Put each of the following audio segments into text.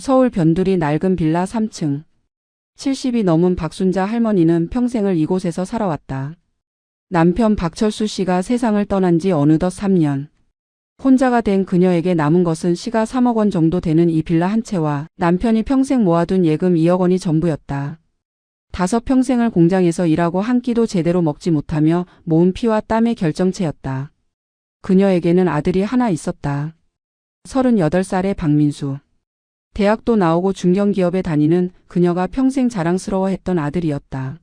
서울 변두리 낡은 빌라 3층. 70이 넘은 박순자 할머니는 평생을 이곳에서 살아왔다. 남편 박철수 씨가 세상을 떠난 지 어느덧 3년. 혼자가 된 그녀에게 남은 것은 시가 3억 원 정도 되는 이 빌라 한 채와 남편이 평생 모아둔 예금 2억 원이 전부였다. 5평생을 공장에서 일하고 한 끼도 제대로 먹지 못하며 모은 피와 땀의 결정체였다. 그녀에게는 아들이 하나 있었다. 38살의 박민수. 대학도 나오고 중견기업에 다니는 그녀가 평생 자랑스러워했던 아들이었다.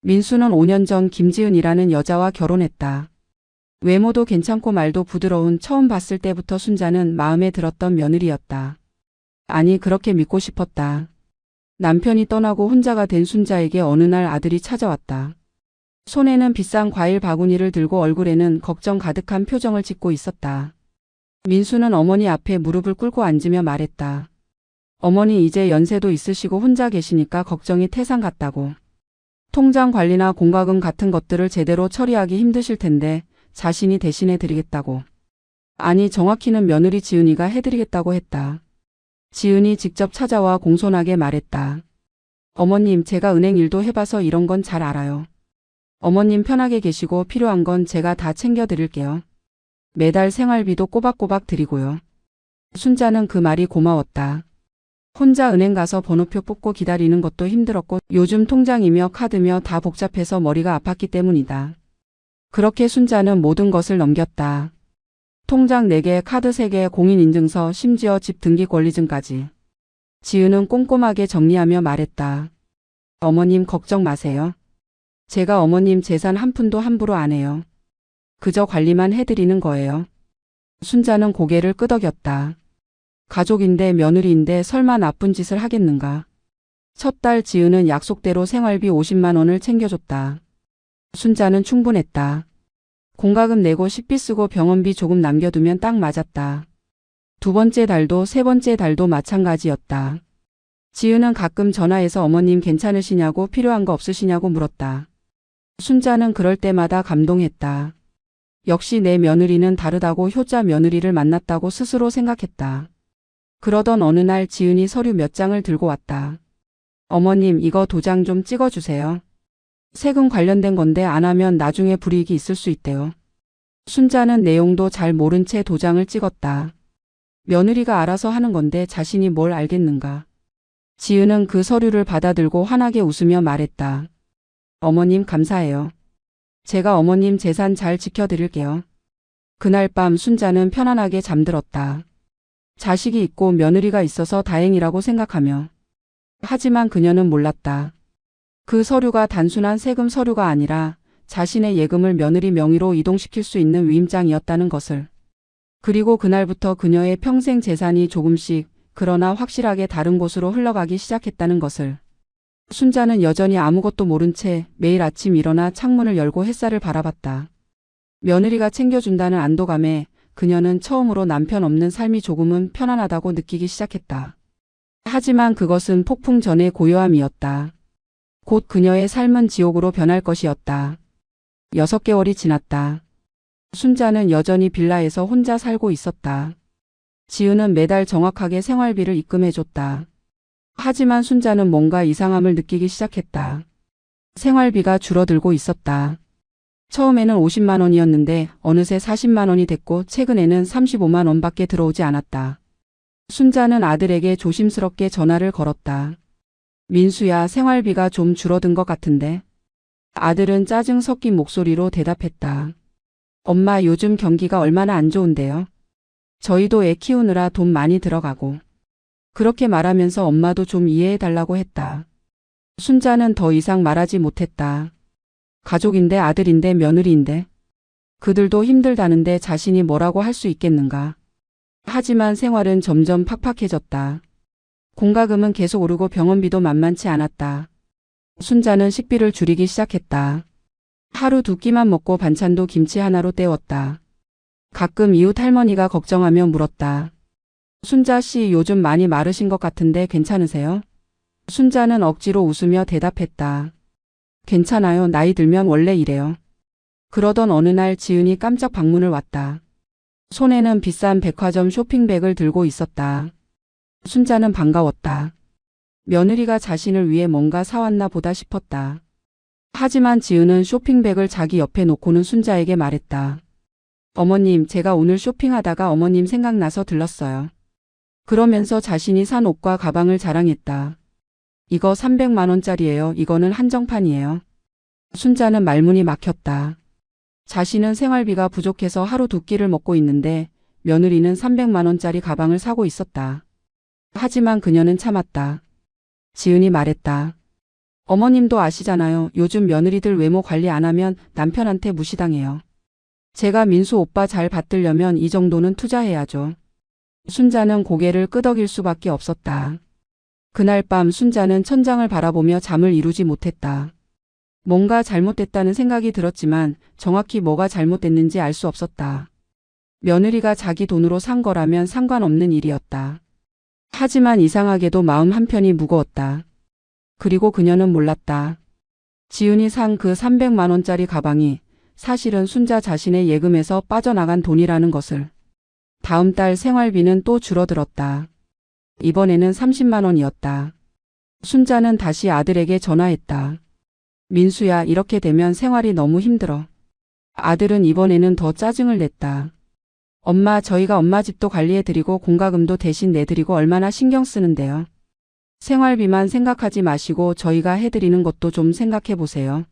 민수는 5년 전 김지은이라는 여자와 결혼했다. 외모도 괜찮고 말도 부드러운 처음 봤을 때부터 순자는 마음에 들었던 며느리였다. 아니 그렇게 믿고 싶었다. 남편이 떠나고 혼자가 된 순자에게 어느 날 아들이 찾아왔다. 손에는 비싼 과일 바구니를 들고 얼굴에는 걱정 가득한 표정을 짓고 있었다. 민수는 어머니 앞에 무릎을 꿇고 앉으며 말했다. 어머니 이제 연세도 있으시고 혼자 계시니까 걱정이 태산 같다고. 통장 관리나 공과금 같은 것들을 제대로 처리하기 힘드실 텐데 자신이 대신해 드리겠다고. 아니 정확히는 며느리 지은이가 해드리겠다고 했다. 지은이 직접 찾아와 공손하게 말했다. 어머님 제가 은행 일도 해봐서 이런 건 잘 알아요. 어머님 편하게 계시고 필요한 건 제가 다 챙겨드릴게요. 매달 생활비도 꼬박꼬박 드리고요. 순자는 그 말이 고마웠다. 혼자 은행 가서 번호표 뽑고 기다리는 것도 힘들었고 요즘 통장이며 카드며 다 복잡해서 머리가 아팠기 때문이다. 그렇게 순자는 모든 것을 넘겼다. 통장 4개, 카드 3개, 공인인증서, 심지어 집 등기 권리증까지. 지은은 꼼꼼하게 정리하며 말했다. 어머님 걱정 마세요. 제가 어머님 재산 한 푼도 함부로 안 해요. 그저 관리만 해드리는 거예요. 순자는 고개를 끄덕였다. 가족인데 며느리인데 설마 나쁜 짓을 하겠는가. 첫 달 지은은 약속대로 생활비 50만 원을 챙겨줬다. 순자는 충분했다. 공과금 내고 식비 쓰고 병원비 조금 남겨두면 딱 맞았다. 두 번째 달도 세 번째 달도 마찬가지였다. 지은은 가끔 전화해서 어머님 괜찮으시냐고 필요한 거 없으시냐고 물었다. 순자는 그럴 때마다 감동했다. 역시 내 며느리는 다르다고 효자 며느리를 만났다고 스스로 생각했다. 그러던 어느 날 지은이 서류 몇 장을 들고 왔다. 어머님 이거 도장 좀 찍어주세요. 세금 관련된 건데 안 하면 나중에 불이익이 있을 수 있대요. 순자는 내용도 잘 모른 채 도장을 찍었다. 며느리가 알아서 하는 건데 자신이 뭘 알겠는가. 지은은 그 서류를 받아들고 환하게 웃으며 말했다. 어머님 감사해요. 제가 어머님 재산 잘 지켜드릴게요. 그날 밤 순자는 편안하게 잠들었다. 자식이 있고 며느리가 있어서 다행이라고 생각하며. 하지만 그녀는 몰랐다. 그 서류가 단순한 세금 서류가 아니라 자신의 예금을 며느리 명의로 이동시킬 수 있는 위임장이었다는 것을. 그리고 그날부터 그녀의 평생 재산이 조금씩 그러나 확실하게 다른 곳으로 흘러가기 시작했다는 것을. 순자는 여전히 아무것도 모른 채 매일 아침 일어나 창문을 열고 햇살을 바라봤다. 며느리가 챙겨준다는 안도감에 그녀는 처음으로 남편 없는 삶이 조금은 편안하다고 느끼기 시작했다. 하지만 그것은 폭풍 전의 고요함이었다. 곧 그녀의 삶은 지옥으로 변할 것이었다. 6개월이 지났다. 순자는 여전히 빌라에서 혼자 살고 있었다. 지은은 매달 정확하게 생활비를 입금해줬다. 하지만 순자는 뭔가 이상함을 느끼기 시작했다. 생활비가 줄어들고 있었다. 처음에는 50만 원이었는데 어느새 40만 원이 됐고 최근에는 35만 원밖에 들어오지 않았다. 순자는 아들에게 조심스럽게 전화를 걸었다. 민수야 생활비가 좀 줄어든 것 같은데. 아들은 짜증 섞인 목소리로 대답했다. 엄마 요즘 경기가 얼마나 안 좋은데요. 저희도 애 키우느라 돈 많이 들어가고. 그렇게 말하면서 엄마도 좀 이해해달라고 했다. 순자는 더 이상 말하지 못했다. 가족인데 아들인데 며느리인데. 그들도 힘들다는데 자신이 뭐라고 할 수 있겠는가. 하지만 생활은 점점 팍팍해졌다. 공과금은 계속 오르고 병원비도 만만치 않았다. 순자는 식비를 줄이기 시작했다. 하루 2끼만 먹고 반찬도 김치 하나로 때웠다. 가끔 이웃 할머니가 걱정하며 물었다. 순자 씨 요즘 많이 마르신 것 같은데 괜찮으세요? 순자는 억지로 웃으며 대답했다. 괜찮아요. 나이 들면 원래 이래요. 그러던 어느 날 지은이 깜짝 방문을 왔다. 손에는 비싼 백화점 쇼핑백을 들고 있었다. 순자는 반가웠다. 며느리가 자신을 위해 뭔가 사왔나 보다 싶었다. 하지만 지은은 쇼핑백을 자기 옆에 놓고는 순자에게 말했다. 어머님, 제가 오늘 쇼핑하다가 어머님 생각나서 들렀어요. 그러면서 자신이 산 옷과 가방을 자랑했다. 이거 300만 원짜리예요. 이거는 한정판이에요. 순자는 말문이 막혔다. 자신은 생활비가 부족해서 하루 두 끼를 먹고 있는데 며느리는 300만 원짜리 가방을 사고 있었다. 하지만 그녀는 참았다. 지은이 말했다. 어머님도 아시잖아요. 요즘 며느리들 외모 관리 안 하면 남편한테 무시당해요. 제가 민수 오빠 잘 받들려면 이 정도는 투자해야죠. 순자는 고개를 끄덕일 수밖에 없었다. 그날 밤 순자는 천장을 바라보며 잠을 이루지 못했다. 뭔가 잘못됐다는 생각이 들었지만 정확히 뭐가 잘못됐는지 알 수 없었다. 며느리가 자기 돈으로 산 거라면 상관없는 일이었다. 하지만 이상하게도 마음 한편이 무거웠다. 그리고 그녀는 몰랐다. 지은이 산 그 300만 원짜리 가방이 사실은 순자 자신의 예금에서 빠져나간 돈이라는 것을. 다음 달 생활비는 또 줄어들었다. 이번에는 30만 원이었다. 순자는 다시 아들에게 전화했다. 민수야, 이렇게 되면 생활이 너무 힘들어. 아들은 이번에는 더 짜증을 냈다. 엄마, 저희가 엄마 집도 관리해드리고 공과금도 대신 내드리고 얼마나 신경 쓰는데요. 생활비만 생각하지 마시고 저희가 해드리는 것도 좀 생각해 보세요.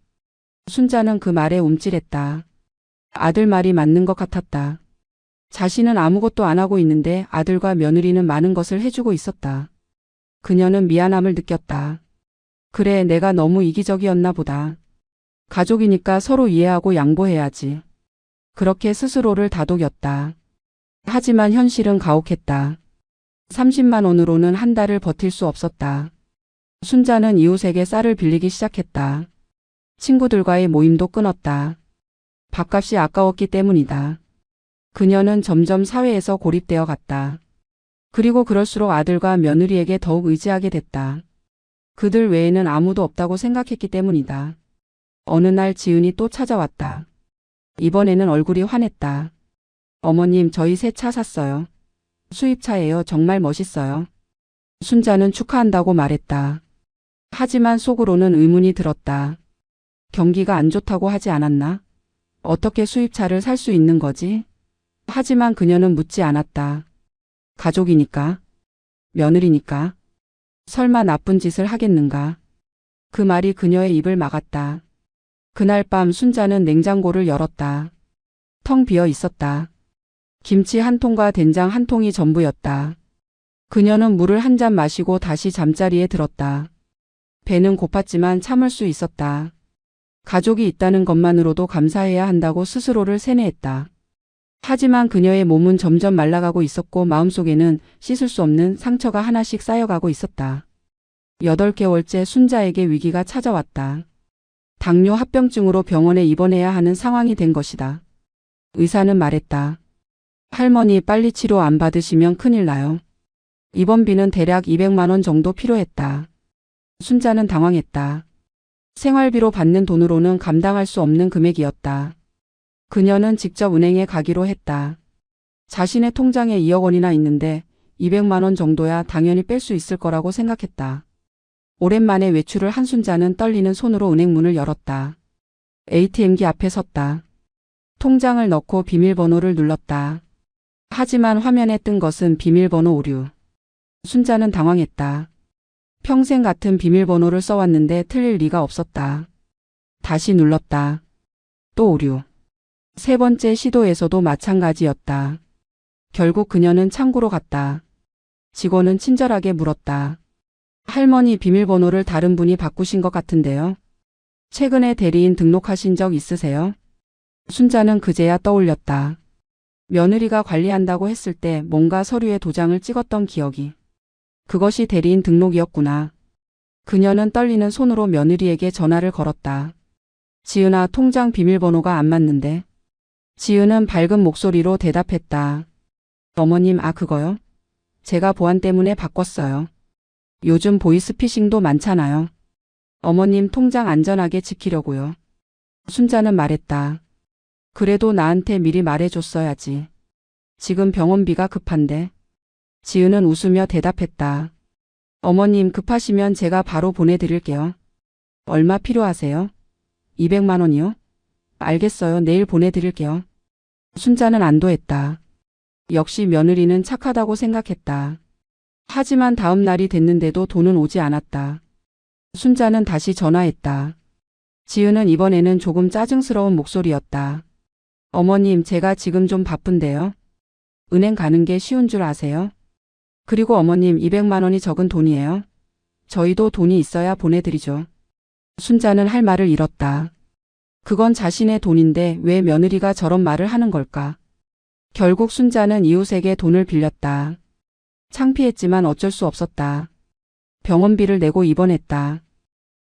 순자는 그 말에 움찔했다. 아들 말이 맞는 것 같았다. 자신은 아무것도 안 하고 있는데 아들과 며느리는 많은 것을 해주고 있었다. 그녀는 미안함을 느꼈다. 그래, 내가 너무 이기적이었나 보다. 가족이니까 서로 이해하고 양보해야지. 그렇게 스스로를 다독였다. 하지만 현실은 가혹했다. 30만 원으로는 한 달을 버틸 수 없었다. 순자는 이웃에게 쌀을 빌리기 시작했다. 친구들과의 모임도 끊었다. 밥값이 아까웠기 때문이다. 그녀는 점점 사회에서 고립되어 갔다. 그리고 그럴수록 아들과 며느리에게 더욱 의지하게 됐다. 그들 외에는 아무도 없다고 생각했기 때문이다. 어느 날 지은이 또 찾아왔다. 이번에는 얼굴이 환했다. 어머님, 저희 새 차 샀어요. 수입차예요. 정말 멋있어요. 순자는 축하한다고 말했다. 하지만 속으로는 의문이 들었다. 경기가 안 좋다고 하지 않았나? 어떻게 수입차를 살 수 있는 거지? 하지만 그녀는 묻지 않았다. 가족이니까? 며느리니까? 설마 나쁜 짓을 하겠는가? 그 말이 그녀의 입을 막았다. 그날 밤 순자는 냉장고를 열었다. 텅 비어 있었다. 김치 한 통과 된장 한 통이 전부였다. 그녀는 물을 한 잔 마시고 다시 잠자리에 들었다. 배는 고팠지만 참을 수 있었다. 가족이 있다는 것만으로도 감사해야 한다고 스스로를 세뇌했다. 하지만 그녀의 몸은 점점 말라가고 있었고 마음속에는 씻을 수 없는 상처가 하나씩 쌓여가고 있었다. 8개월째 순자에게 위기가 찾아왔다. 당뇨 합병증으로 병원에 입원해야 하는 상황이 된 것이다. 의사는 말했다. 할머니, 빨리 치료 안 받으시면 큰일 나요. 입원비는 대략 200만 원 정도 필요했다. 순자는 당황했다. 생활비로 받는 돈으로는 감당할 수 없는 금액이었다. 그녀는 직접 은행에 가기로 했다. 자신의 통장에 2억 원이나 있는데 200만 원 정도야 당연히 뺄 수 있을 거라고 생각했다. 오랜만에 외출을 한 순자는 떨리는 손으로 은행 문을 열었다. ATM기 앞에 섰다. 통장을 넣고 비밀번호를 눌렀다. 하지만 화면에 뜬 것은 비밀번호 오류. 순자는 당황했다. 평생 같은 비밀번호를 써왔는데 틀릴 리가 없었다. 다시 눌렀다. 또 오류. 세 번째 시도에서도 마찬가지였다. 결국 그녀는 창구로 갔다. 직원은 친절하게 물었다. 할머니, 비밀번호를 다른 분이 바꾸신 것 같은데요. 최근에 대리인 등록하신 적 있으세요? 순자는 그제야 떠올렸다. 며느리가 관리한다고 했을 때 뭔가 서류에 도장을 찍었던 기억이. 그것이 대리인 등록이었구나. 그녀는 떨리는 손으로 며느리에게 전화를 걸었다. 지은아, 통장 비밀번호가 안 맞는데. 지은은 밝은 목소리로 대답했다. 어머님, 그거요? 제가 보안 때문에 바꿨어요. 요즘 보이스피싱도 많잖아요. 어머님 통장 안전하게 지키려고요. 순자는 말했다. 그래도 나한테 미리 말해줬어야지. 지금 병원비가 급한데. 지은은 웃으며 대답했다. 어머님 급하시면 제가 바로 보내드릴게요. 얼마 필요하세요? 200만 원이요? 알겠어요. 내일 보내드릴게요. 순자는 안도했다. 역시 며느리는 착하다고 생각했다. 하지만 다음 날이 됐는데도 돈은 오지 않았다. 순자는 다시 전화했다. 지은은 이번에는 조금 짜증스러운 목소리였다. 어머님, 제가 지금 좀 바쁜데요. 은행 가는 게 쉬운 줄 아세요? 그리고 어머님, 200만 원이 적은 돈이에요. 저희도 돈이 있어야 보내드리죠. 순자는 할 말을 잃었다. 그건 자신의 돈인데 왜 며느리가 저런 말을 하는 걸까? 결국 순자는 이웃에게 돈을 빌렸다. 창피했지만 어쩔 수 없었다. 병원비를 내고 입원했다.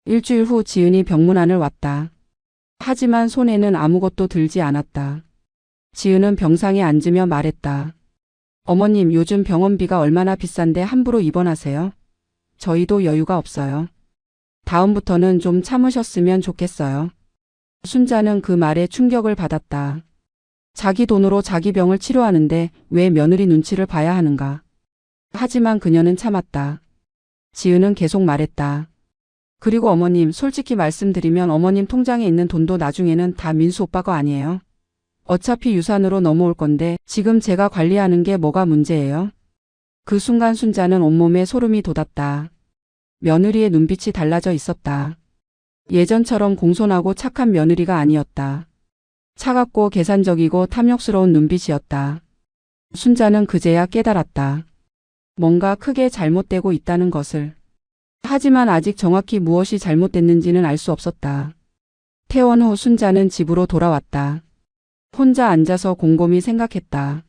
일주일 후 지은이 병문안을 왔다. 하지만 손에는 아무것도 들지 않았다. 지은은 병상에 앉으며 말했다. 어머님, 요즘 병원비가 얼마나 비싼데 함부로 입원하세요? 저희도 여유가 없어요. 다음부터는 좀 참으셨으면 좋겠어요. 순자는 그 말에 충격을 받았다. 자기 돈으로 자기 병을 치료하는데 왜 며느리 눈치를 봐야 하는가? 하지만 그녀는 참았다. 지은은 계속 말했다. 그리고 어머님, 솔직히 말씀드리면 어머님 통장에 있는 돈도 나중에는 다 민수 오빠 거 아니에요? 어차피 유산으로 넘어올 건데 지금 제가 관리하는 게 뭐가 문제예요? 그 순간 순자는 온몸에 소름이 돋았다. 며느리의 눈빛이 달라져 있었다. 예전처럼 공손하고 착한 며느리가 아니었다. 차갑고 계산적이고 탐욕스러운 눈빛이었다. 순자는 그제야 깨달았다. 뭔가 크게 잘못되고 있다는 것을. 하지만 아직 정확히 무엇이 잘못됐는지는 알 수 없었다. 퇴원 후 순자는 집으로 돌아왔다. 혼자 앉아서 곰곰이 생각했다.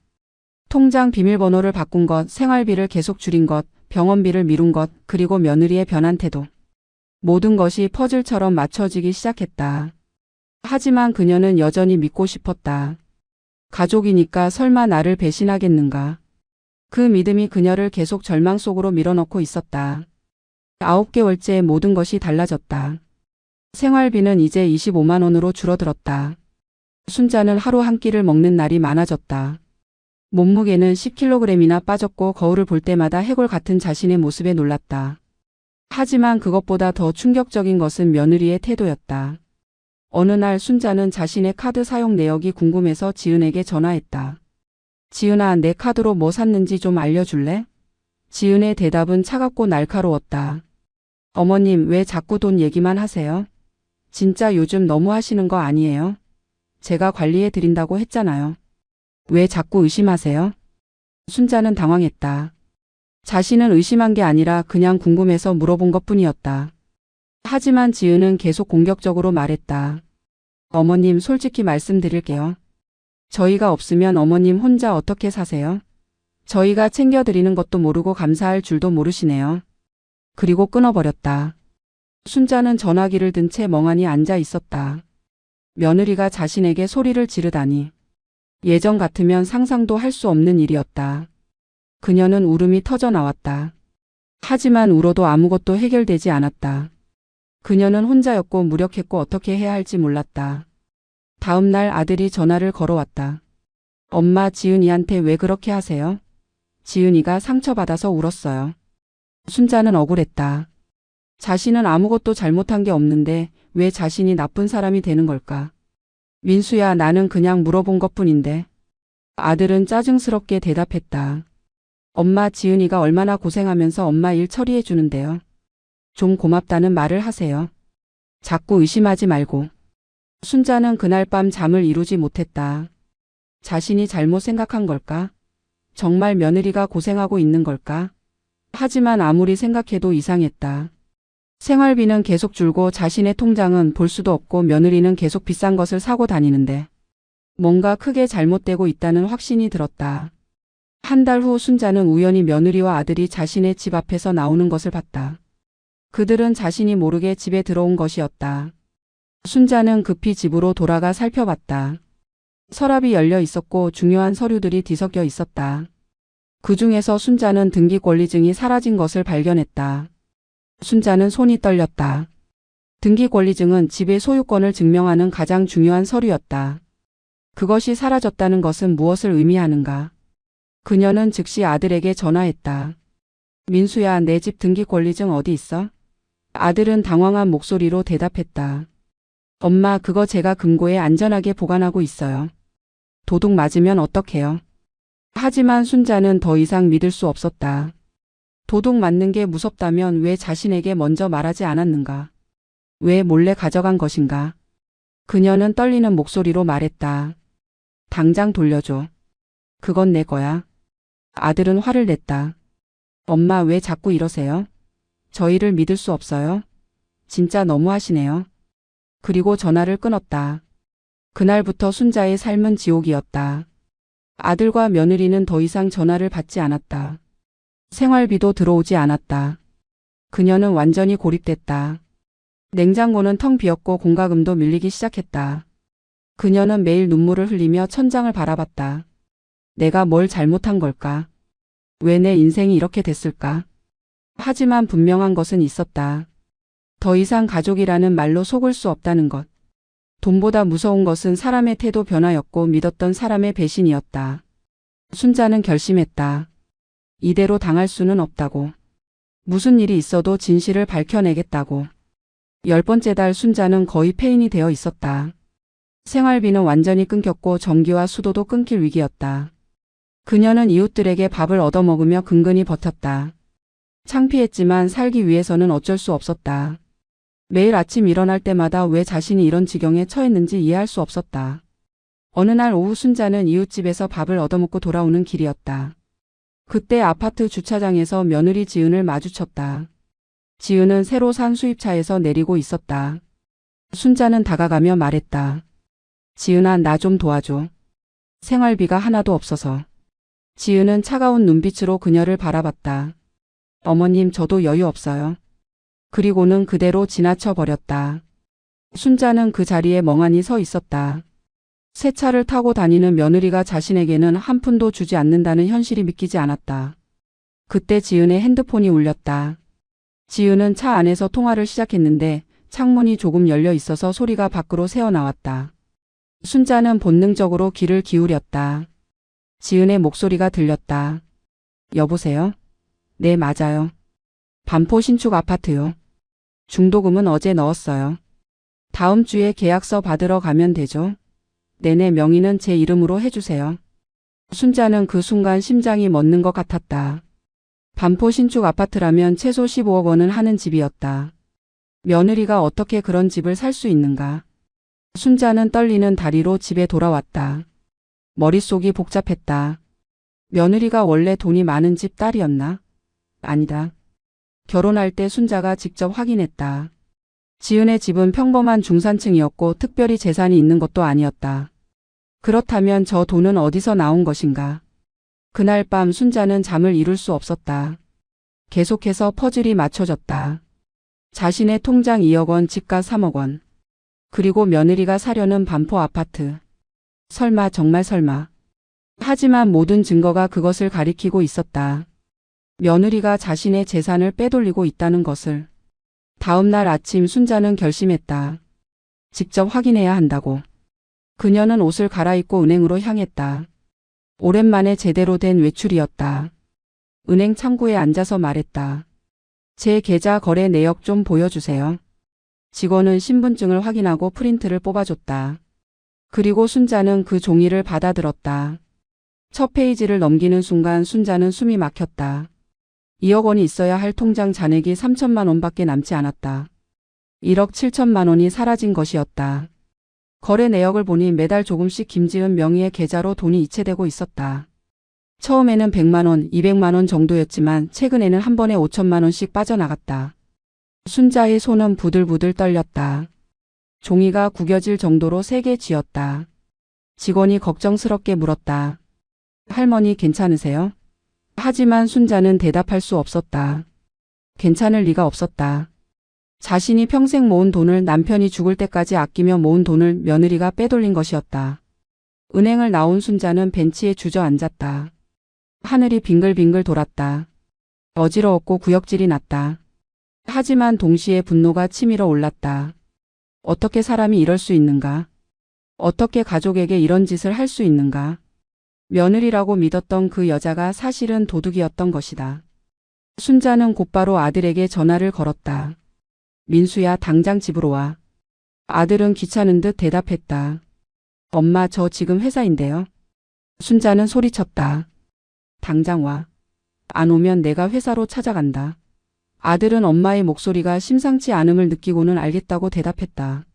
통장 비밀번호를 바꾼 것, 생활비를 계속 줄인 것, 병원비를 미룬 것, 그리고 며느리의 변한 태도. 모든 것이 퍼즐처럼 맞춰지기 시작했다. 하지만 그녀는 여전히 믿고 싶었다. 가족이니까 설마 나를 배신하겠는가. 그 믿음이 그녀를 계속 절망 속으로 밀어넣고 있었다. 9개월째 모든 것이 달라졌다. 생활비는 이제 25만 원으로 줄어들었다. 순자는 하루 한 끼를 먹는 날이 많아졌다. 몸무게는 10kg이나 빠졌고 거울을 볼 때마다 해골 같은 자신의 모습에 놀랐다. 하지만 그것보다 더 충격적인 것은 며느리의 태도였다. 어느 날 순자는 자신의 카드 사용 내역이 궁금해서 지은에게 전화했다. 지은아, 내 카드로 뭐 샀는지 좀 알려줄래? 지은의 대답은 차갑고 날카로웠다. 어머님, 왜 자꾸 돈 얘기만 하세요? 진짜 요즘 너무 하시는 거 아니에요? 제가 관리해 드린다고 했잖아요. 왜 자꾸 의심하세요? 순자는 당황했다. 자신은 의심한 게 아니라 그냥 궁금해서 물어본 것뿐이었다. 하지만 지은은 계속 공격적으로 말했다. 어머님, 솔직히 말씀드릴게요. 저희가 없으면 어머님 혼자 어떻게 사세요? 저희가 챙겨드리는 것도 모르고 감사할 줄도 모르시네요. 그리고 끊어버렸다. 순자는 전화기를 든 채 멍하니 앉아 있었다. 며느리가 자신에게 소리를 지르다니. 예전 같으면 상상도 할 수 없는 일이었다. 그녀는 울음이 터져 나왔다. 하지만 울어도 아무것도 해결되지 않았다. 그녀는 혼자였고 무력했고 어떻게 해야 할지 몰랐다. 다음 날 아들이 전화를 걸어왔다. 엄마, 지은이한테 왜 그렇게 하세요? 지은이가 상처받아서 울었어요. 순자는 억울했다. 자신은 아무것도 잘못한 게 없는데 왜 자신이 나쁜 사람이 되는 걸까? 민수야, 나는 그냥 물어본 것뿐인데. 아들은 짜증스럽게 대답했다. 엄마, 지은이가 얼마나 고생하면서 엄마 일 처리해 주는데요. 좀 고맙다는 말을 하세요. 자꾸 의심하지 말고. 순자는 그날 밤 잠을 이루지 못했다. 자신이 잘못 생각한 걸까? 정말 며느리가 고생하고 있는 걸까? 하지만 아무리 생각해도 이상했다. 생활비는 계속 줄고 자신의 통장은 볼 수도 없고 며느리는 계속 비싼 것을 사고 다니는데 뭔가 크게 잘못되고 있다는 확신이 들었다. 한 달 후 순자는 우연히 며느리와 아들이 자신의 집 앞에서 나오는 것을 봤다. 그들은 자신이 모르게 집에 들어온 것이었다. 순자는 급히 집으로 돌아가 살펴봤다. 서랍이 열려 있었고 중요한 서류들이 뒤섞여 있었다. 그 중에서 순자는 등기 권리증이 사라진 것을 발견했다. 순자는 손이 떨렸다. 등기 권리증은 집의 소유권을 증명하는 가장 중요한 서류였다. 그것이 사라졌다는 것은 무엇을 의미하는가? 그녀는 즉시 아들에게 전화했다. 민수야, 내 집 등기권리증 어디 있어? 아들은 당황한 목소리로 대답했다. 엄마, 그거 제가 금고에 안전하게 보관하고 있어요. 도둑 맞으면 어떡해요? 하지만 순자는 더 이상 믿을 수 없었다. 도둑 맞는 게 무섭다면 왜 자신에게 먼저 말하지 않았는가? 왜 몰래 가져간 것인가? 그녀는 떨리는 목소리로 말했다. 당장 돌려줘. 그건 내 거야. 아들은 화를 냈다. 엄마, 왜 자꾸 이러세요? 저희를 믿을 수 없어요? 진짜 너무하시네요. 그리고 전화를 끊었다. 그날부터 순자의 삶은 지옥이었다. 아들과 며느리는 더 이상 전화를 받지 않았다. 생활비도 들어오지 않았다. 그녀는 완전히 고립됐다. 냉장고는 텅 비었고 공과금도 밀리기 시작했다. 그녀는 매일 눈물을 흘리며 천장을 바라봤다. 내가 뭘 잘못한 걸까? 왜 내 인생이 이렇게 됐을까? 하지만 분명한 것은 있었다. 더 이상 가족이라는 말로 속을 수 없다는 것. 돈보다 무서운 것은 사람의 태도 변화였고 믿었던 사람의 배신이었다. 순자는 결심했다. 이대로 당할 수는 없다고. 무슨 일이 있어도 진실을 밝혀내겠다고. 10번째 달 순자는 거의 폐인이 되어 있었다. 생활비는 완전히 끊겼고 전기와 수도도 끊길 위기였다. 그녀는 이웃들에게 밥을 얻어먹으며 근근히 버텼다. 창피했지만 살기 위해서는 어쩔 수 없었다. 매일 아침 일어날 때마다 왜 자신이 이런 지경에 처했는지 이해할 수 없었다. 어느 날 오후 순자는 이웃집에서 밥을 얻어먹고 돌아오는 길이었다. 그때 아파트 주차장에서 며느리 지은을 마주쳤다. 지은은 새로 산 수입차에서 내리고 있었다. 순자는 다가가며 말했다. 지은아, 나 좀 도와줘. 생활비가 하나도 없어서. 지은은 차가운 눈빛으로 그녀를 바라봤다. 어머님, 저도 여유 없어요. 그리고는 그대로 지나쳐 버렸다. 순자는 그 자리에 멍하니 서 있었다. 새 차를 타고 다니는 며느리가 자신에게는 한 푼도 주지 않는다는 현실이 믿기지 않았다. 그때 지은의 핸드폰이 울렸다. 지은은 차 안에서 통화를 시작했는데 창문이 조금 열려 있어서 소리가 밖으로 새어나왔다. 순자는 본능적으로 귀를 기울였다. 지은의 목소리가 들렸다. 여보세요? 네, 맞아요. 반포 신축 아파트요. 중도금은 어제 넣었어요. 다음 주에 계약서 받으러 가면 되죠? 네네, 명의는 제 이름으로 해주세요. 순자는 그 순간 심장이 멎는 것 같았다. 반포 신축 아파트라면 최소 15억 원은 하는 집이었다. 며느리가 어떻게 그런 집을 살 수 있는가? 순자는 떨리는 다리로 집에 돌아왔다. 머릿속이 복잡했다. 며느리가 원래 돈이 많은 집 딸이었나? 아니다. 결혼할 때 순자가 직접 확인했다. 지은의 집은 평범한 중산층이었고 특별히 재산이 있는 것도 아니었다. 그렇다면 저 돈은 어디서 나온 것인가? 그날 밤 순자는 잠을 이룰 수 없었다. 계속해서 퍼즐이 맞춰졌다. 자신의 통장 2억 원, 집가 3억 원. 그리고 며느리가 사려는 반포 아파트. 설마, 정말 설마. 하지만 모든 증거가 그것을 가리키고 있었다. 며느리가 자신의 재산을 빼돌리고 있다는 것을. 다음 날 아침 순자는 결심했다. 직접 확인해야 한다고. 그녀는 옷을 갈아입고 은행으로 향했다. 오랜만에 제대로 된 외출이었다. 은행 창구에 앉아서 말했다. 제 계좌 거래 내역 좀 보여주세요. 직원은 신분증을 확인하고 프린트를 뽑아줬다. 그리고 순자는 그 종이를 받아들었다. 첫 페이지를 넘기는 순간 순자는 숨이 막혔다. 2억 원이 있어야 할 통장 잔액이 3천만 원밖에 남지 않았다. 1억 7천만 원이 사라진 것이었다. 거래 내역을 보니 매달 조금씩 김지은 명의의 계좌로 돈이 이체되고 있었다. 처음에는 100만 원, 200만 원 정도였지만 최근에는 한 번에 5천만 원씩 빠져나갔다. 순자의 손은 부들부들 떨렸다. 종이가 구겨질 정도로 세게 쥐었다. 직원이 걱정스럽게 물었다. 할머니 괜찮으세요? 하지만 순자는 대답할 수 없었다. 괜찮을 리가 없었다. 자신이 평생 모은 돈을 남편이 죽을 때까지 아끼며 모은 돈을 며느리가 빼돌린 것이었다. 은행을 나온 순자는 벤치에 주저앉았다. 하늘이 빙글빙글 돌았다. 어지러웠고 구역질이 났다. 하지만 동시에 분노가 치밀어 올랐다. 어떻게 사람이 이럴 수 있는가? 어떻게 가족에게 이런 짓을 할 수 있는가? 며느리라고 믿었던 그 여자가 사실은 도둑이었던 것이다. 순자는 곧바로 아들에게 전화를 걸었다. 민수야, 당장 집으로 와. 아들은 귀찮은 듯 대답했다. 엄마, 저 지금 회사인데요. 순자는 소리쳤다. 당장 와. 안 오면 내가 회사로 찾아간다. 아들은 엄마의 목소리가 심상치 않음을 느끼고는 알겠다고 대답했다.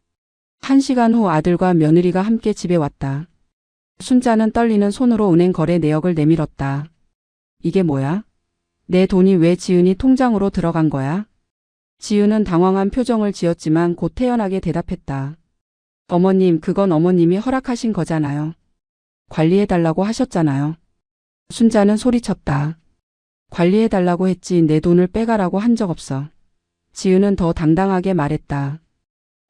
1시간 후 아들과 며느리가 함께 집에 왔다. 순자는 떨리는 손으로 은행 거래 내역을 내밀었다. 이게 뭐야? 내 돈이 왜 지은이 통장으로 들어간 거야? 지은은 당황한 표정을 지었지만 곧 태연하게 대답했다. 어머님, 그건 어머님이 허락하신 거잖아요. 관리해달라고 하셨잖아요. 순자는 소리쳤다. 관리해달라고 했지 내 돈을 빼가라고 한 적 없어. 지은은 더 당당하게 말했다.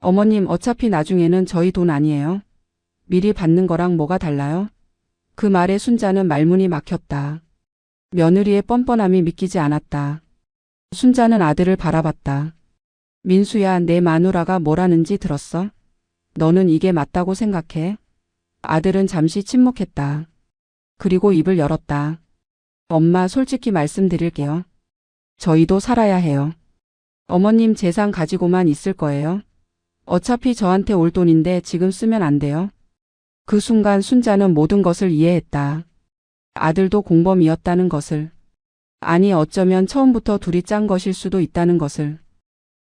어머님, 어차피 나중에는 저희 돈 아니에요. 미리 받는 거랑 뭐가 달라요? 그 말에 순자는 말문이 막혔다. 며느리의 뻔뻔함이 믿기지 않았다. 순자는 아들을 바라봤다. 민수야, 내 마누라가 뭐라는지 들었어? 너는 이게 맞다고 생각해? 아들은 잠시 침묵했다. 그리고 입을 열었다. 엄마, 솔직히 말씀드릴게요. 저희도 살아야 해요. 어머님 재산 가지고만 있을 거예요? 어차피 저한테 올 돈인데 지금 쓰면 안 돼요? 그 순간 순자는 모든 것을 이해했다. 아들도 공범이었다는 것을. 아니, 어쩌면 처음부터 둘이 짠 것일 수도 있다는 것을.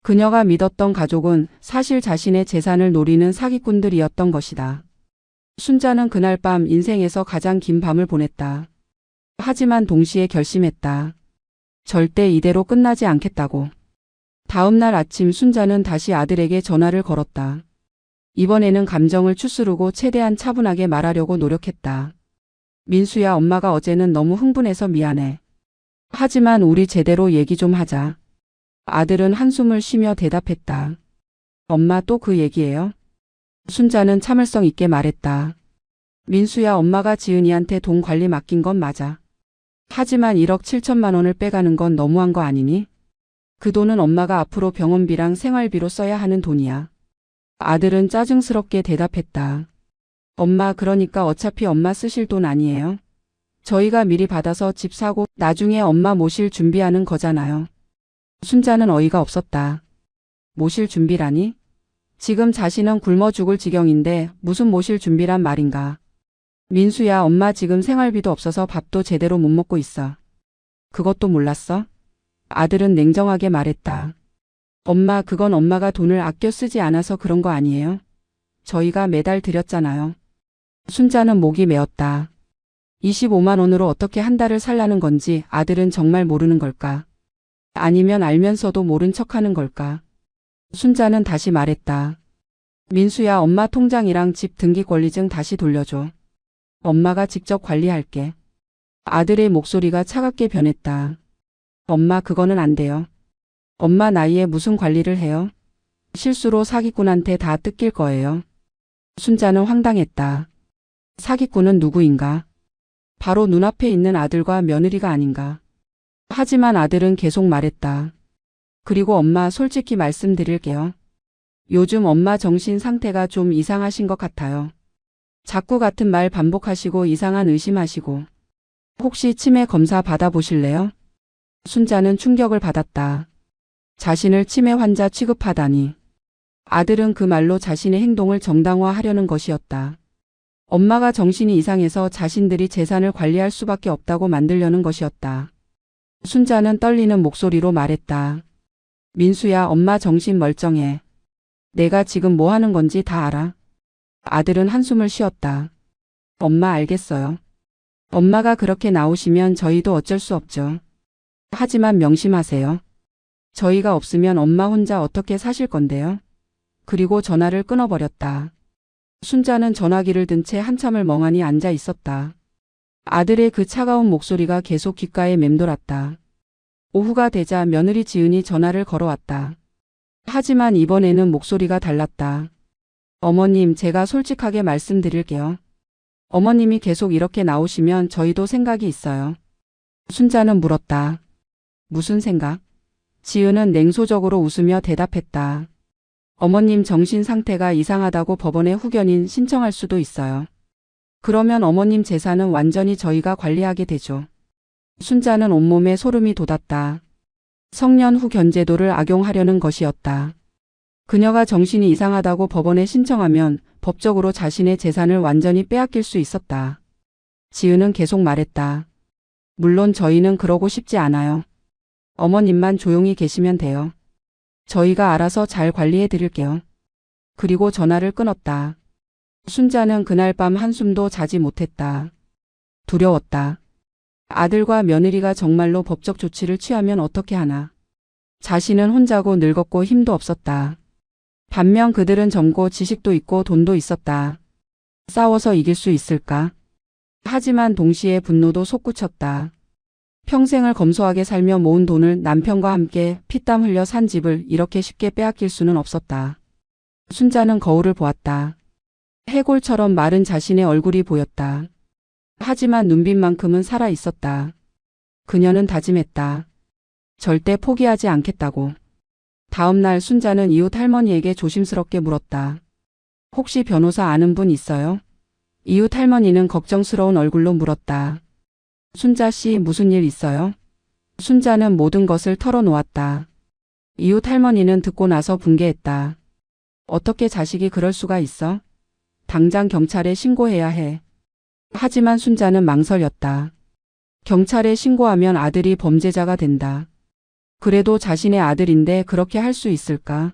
그녀가 믿었던 가족은 사실 자신의 재산을 노리는 사기꾼들이었던 것이다. 순자는 그날 밤 인생에서 가장 긴 밤을 보냈다. 하지만 동시에 결심했다. 절대 이대로 끝나지 않겠다고. 다음 날 아침 순자는 다시 아들에게 전화를 걸었다. 이번에는 감정을 추스르고 최대한 차분하게 말하려고 노력했다. 민수야, 엄마가 어제는 너무 흥분해서 미안해. 하지만 우리 제대로 얘기 좀 하자. 아들은 한숨을 쉬며 대답했다. 엄마, 또 그 얘기예요? 순자는 참을성 있게 말했다. 민수야, 엄마가 지은이한테 돈 관리 맡긴 건 맞아. 하지만 1억 7천만 원을 빼가는 건 너무한 거 아니니? 그 돈은 엄마가 앞으로 병원비랑 생활비로 써야 하는 돈이야. 아들은 짜증스럽게 대답했다. 엄마, 그러니까 어차피 엄마 쓰실 돈 아니에요? 저희가 미리 받아서 집 사고 나중에 엄마 모실 준비하는 거잖아요. 순자는 어이가 없었다. 모실 준비라니? 지금 자신은 굶어 죽을 지경인데 무슨 모실 준비란 말인가. 민수야, 엄마 지금 생활비도 없어서 밥도 제대로 못 먹고 있어. 그것도 몰랐어? 아들은 냉정하게 말했다. 엄마, 그건 엄마가 돈을 아껴 쓰지 않아서 그런 거 아니에요? 저희가 매달 드렸잖아요. 순자는 목이 메었다. 25만 원으로 어떻게 한 달을 살라는 건지 아들은 정말 모르는 걸까? 아니면 알면서도 모른 척하는 걸까? 순자는 다시 말했다. 민수야, 엄마 통장이랑 집 등기 권리증 다시 돌려줘. 엄마가 직접 관리할게. 아들의 목소리가 차갑게 변했다. 엄마, 그거는 안 돼요. 엄마 나이에 무슨 관리를 해요? 실수로 사기꾼한테 다 뜯길 거예요. 순자는 황당했다. 사기꾼은 누구인가? 바로 눈앞에 있는 아들과 며느리가 아닌가. 하지만 아들은 계속 말했다. 그리고 엄마, 솔직히 말씀드릴게요. 요즘 엄마 정신 상태가 좀 이상하신 것 같아요. 자꾸 같은 말 반복하시고 이상한 의심하시고. 혹시 치매 검사 받아보실래요? 순자는 충격을 받았다. 자신을 치매 환자 취급하다니. 아들은 그 말로 자신의 행동을 정당화하려는 것이었다. 엄마가 정신이 이상해서 자신들이 재산을 관리할 수밖에 없다고 만들려는 것이었다. 순자는 떨리는 목소리로 말했다. 민수야, 엄마 정신 멀쩡해. 내가 지금 뭐 하는 건지 다 알아. 아들은 한숨을 쉬었다. 엄마, 알겠어요. 엄마가 그렇게 나오시면 저희도 어쩔 수 없죠. 하지만 명심하세요. 저희가 없으면 엄마 혼자 어떻게 사실 건데요? 그리고 전화를 끊어버렸다. 순자는 전화기를 든 채 한참을 멍하니 앉아 있었다. 아들의 그 차가운 목소리가 계속 귓가에 맴돌았다. 오후가 되자 며느리 지은이 전화를 걸어왔다. 하지만 이번에는 목소리가 달랐다. 어머님, 제가 솔직하게 말씀드릴게요. 어머님이 계속 이렇게 나오시면 저희도 생각이 있어요. 순자는 물었다. 무슨 생각? 지은은 냉소적으로 웃으며 대답했다. 어머님 정신 상태가 이상하다고 법원에 후견인 신청할 수도 있어요. 그러면 어머님 재산은 완전히 저희가 관리하게 되죠. 순자는 온몸에 소름이 돋았다. 성년 후 견제도를 악용하려는 것이었다. 그녀가 정신이 이상하다고 법원에 신청하면 법적으로 자신의 재산을 완전히 빼앗길 수 있었다. 지은은 계속 말했다. 물론 저희는 그러고 싶지 않아요. 어머님만 조용히 계시면 돼요. 저희가 알아서 잘 관리해 드릴게요. 그리고 전화를 끊었다. 순자는 그날 밤 한숨도 자지 못했다. 두려웠다. 아들과 며느리가 정말로 법적 조치를 취하면 어떻게 하나. 자신은 혼자고 늙었고 힘도 없었다. 반면 그들은 젊고 지식도 있고 돈도 있었다. 싸워서 이길 수 있을까? 하지만 동시에 분노도 솟구쳤다. 평생을 검소하게 살며 모은 돈을 남편과 함께 피땀 흘려 산 집을 이렇게 쉽게 빼앗길 수는 없었다. 순자는 거울을 보았다. 해골처럼 마른 자신의 얼굴이 보였다. 하지만 눈빛만큼은 살아 있었다. 그녀는 다짐했다. 절대 포기하지 않겠다고. 다음 날 순자는 이웃 할머니에게 조심스럽게 물었다. 혹시 변호사 아는 분 있어요? 이웃 할머니는 걱정스러운 얼굴로 물었다. 순자 씨 무슨 일 있어요? 순자는 모든 것을 털어놓았다. 이웃 할머니는 듣고 나서 분개했다. 어떻게 자식이 그럴 수가 있어? 당장 경찰에 신고해야 해. 하지만 순자는 망설였다. 경찰에 신고하면 아들이 범죄자가 된다. 그래도 자신의 아들인데 그렇게 할 수 있을까?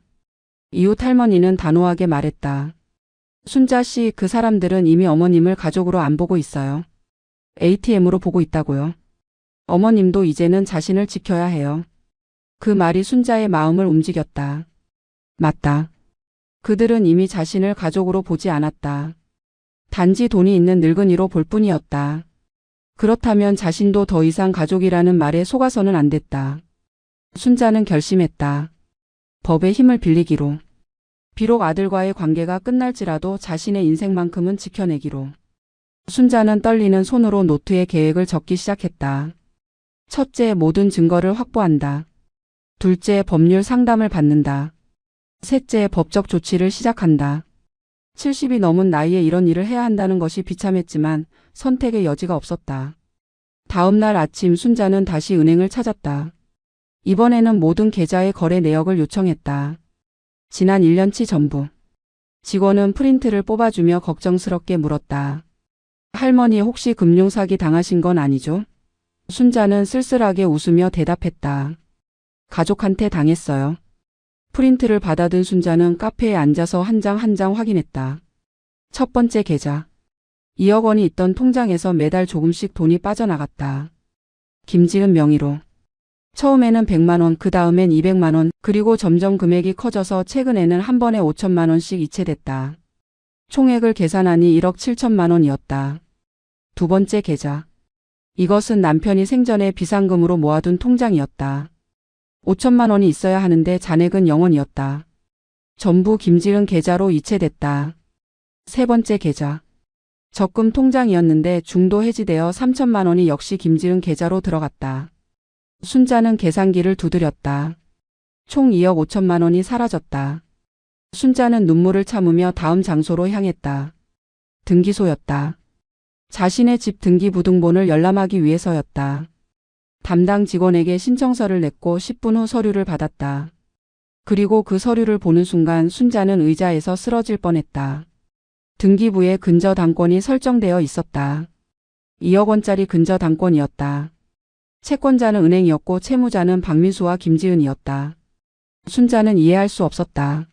이웃 할머니는 단호하게 말했다. 순자 씨, 그 사람들은 이미 어머님을 가족으로 안 보고 있어요. ATM으로 보고 있다고요. 어머님도 이제는 자신을 지켜야 해요. 그 말이 순자의 마음을 움직였다. 맞다. 그들은 이미 자신을 가족으로 보지 않았다. 단지 돈이 있는 늙은이로 볼 뿐이었다. 그렇다면 자신도 더 이상 가족이라는 말에 속아서는 안 됐다. 순자는 결심했다. 법의 힘을 빌리기로. 비록 아들과의 관계가 끝날지라도 자신의 인생만큼은 지켜내기로. 순자는 떨리는 손으로 노트에 계획을 적기 시작했다. 첫째, 모든 증거를 확보한다. 둘째, 법률 상담을 받는다. 셋째, 법적 조치를 시작한다. 70이 넘은 나이에 이런 일을 해야 한다는 것이 비참했지만 선택의 여지가 없었다. 다음 날 아침 순자는 다시 은행을 찾았다. 이번에는 모든 계좌의 거래 내역을 요청했다. 지난 1년치 전부. 직원은 프린트를 뽑아주며 걱정스럽게 물었다. 할머니 혹시 금융사기 당하신 건 아니죠? 순자는 쓸쓸하게 웃으며 대답했다. 가족한테 당했어요. 프린트를 받아든 순자는 카페에 앉아서 한 장 한 장 확인했다. 첫 번째 계좌. 2억 원이 있던 통장에서 매달 조금씩 돈이 빠져나갔다. 김지은 명의로. 처음에는 100만 원, 그 다음엔 200만 원, 그리고 점점 금액이 커져서 최근에는 한 번에 5천만 원씩 이체됐다. 총액을 계산하니 1억 7천만 원이었다. 두 번째 계좌. 이것은 남편이 생전에 비상금으로 모아둔 통장이었다. 5천만 원이 있어야 하는데 잔액은 0원이었다. 전부 김지은 계좌로 이체됐다. 세 번째 계좌. 적금 통장이었는데 중도 해지되어 3천만 원이 역시 김지은 계좌로 들어갔다. 순자는 계산기를 두드렸다. 총 2억 5천만 원이 사라졌다. 순자는 눈물을 참으며 다음 장소로 향했다. 등기소였다. 자신의 집 등기부등본을 열람하기 위해서였다. 담당 직원에게 신청서를 냈고 10분 후 서류를 받았다. 그리고 그 서류를 보는 순간 순자는 의자에서 쓰러질 뻔했다. 등기부에 근저당권이 설정되어 있었다. 2억 원짜리 근저당권이었다. 채권자는 은행이었고 채무자는 박민수와 김지은이었다. 순자는 이해할 수 없었다.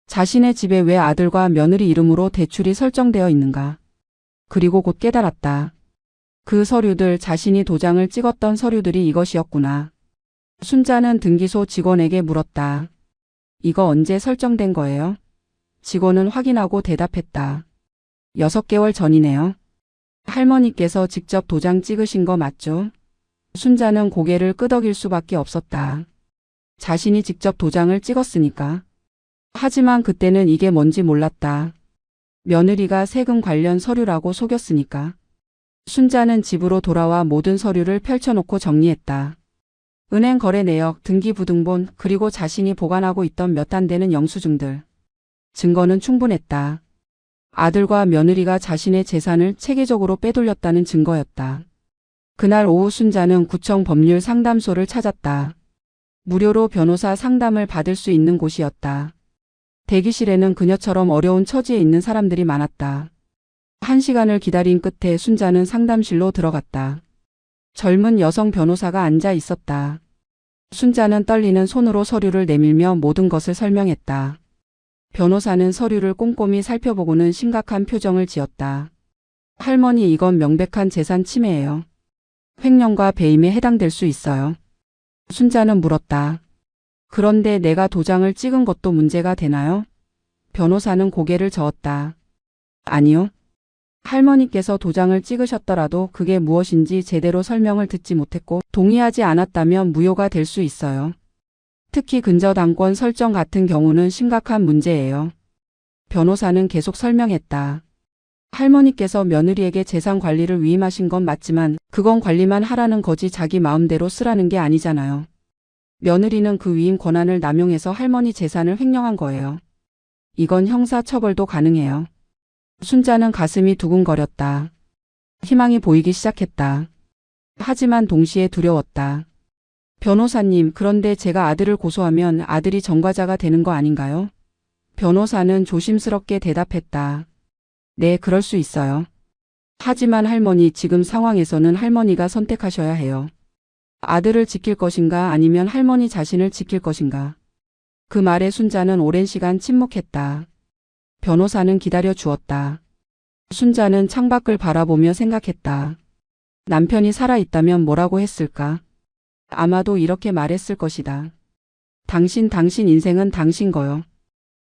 자신의 집에 왜 아들과 며느리 이름으로 대출이 설정되어 있는가. 그리고 곧 깨달았다. 그 서류들, 자신이 도장을 찍었던 서류들이 이것이었구나. 순자는 등기소 직원에게 물었다. 이거 언제 설정된 거예요? 직원은 확인하고 대답했다. 6개월 전이네요. 할머니께서 직접 도장 찍으신 거 맞죠? 순자는 고개를 끄덕일 수밖에 없었다. 자신이 직접 도장을 찍었으니까. 하지만 그때는 이게 뭔지 몰랐다. 며느리가 세금 관련 서류라고 속였으니까. 순자는 집으로 돌아와 모든 서류를 펼쳐놓고 정리했다. 은행 거래 내역, 등기부등본, 그리고 자신이 보관하고 있던 몇 안 되는 영수증들. 증거는 충분했다. 아들과 며느리가 자신의 재산을 체계적으로 빼돌렸다는 증거였다. 그날 오후 순자는 구청 법률 상담소를 찾았다. 무료로 변호사 상담을 받을 수 있는 곳이었다. 대기실에는 그녀처럼 어려운 처지에 있는 사람들이 많았다. 1시간을 기다린 끝에 순자는 상담실로 들어갔다. 젊은 여성 변호사가 앉아 있었다. 순자는 떨리는 손으로 서류를 내밀며 모든 것을 설명했다. 변호사는 서류를 꼼꼼히 살펴보고는 심각한 표정을 지었다. 할머니, 이건 명백한 재산 침해예요. 횡령과 배임에 해당될 수 있어요. 순자는 물었다. 그런데 내가 도장을 찍은 것도 문제가 되나요? 변호사는 고개를 저었다. 아니요. 할머니께서 도장을 찍으셨더라도 그게 무엇인지 제대로 설명을 듣지 못했고 동의하지 않았다면 무효가 될 수 있어요. 특히 근저당권 설정 같은 경우는 심각한 문제예요. 변호사는 계속 설명했다. 할머니께서 며느리에게 재산 관리를 위임하신 건 맞지만 그건 관리만 하라는 거지 자기 마음대로 쓰라는 게 아니잖아요. 며느리는 그 위임 권한을 남용해서 할머니 재산을 횡령한 거예요. 이건 형사처벌도 가능해요. 순자는 가슴이 두근거렸다. 희망이 보이기 시작했다. 하지만 동시에 두려웠다. 변호사님, 그런데 제가 아들을 고소하면 아들이 전과자가 되는 거 아닌가요? 변호사는 조심스럽게 대답했다. 네, 그럴 수 있어요. 하지만 할머니, 지금 상황에서는 할머니가 선택하셔야 해요. 아들을 지킬 것인가 아니면 할머니 자신을 지킬 것인가. 그 말에 순자는 오랜 시간 침묵했다. 변호사는 기다려 주었다. 순자는 창밖을 바라보며 생각했다. 남편이 살아있다면 뭐라고 했을까? 아마도 이렇게 말했을 것이다. 당신 인생은 당신 거요.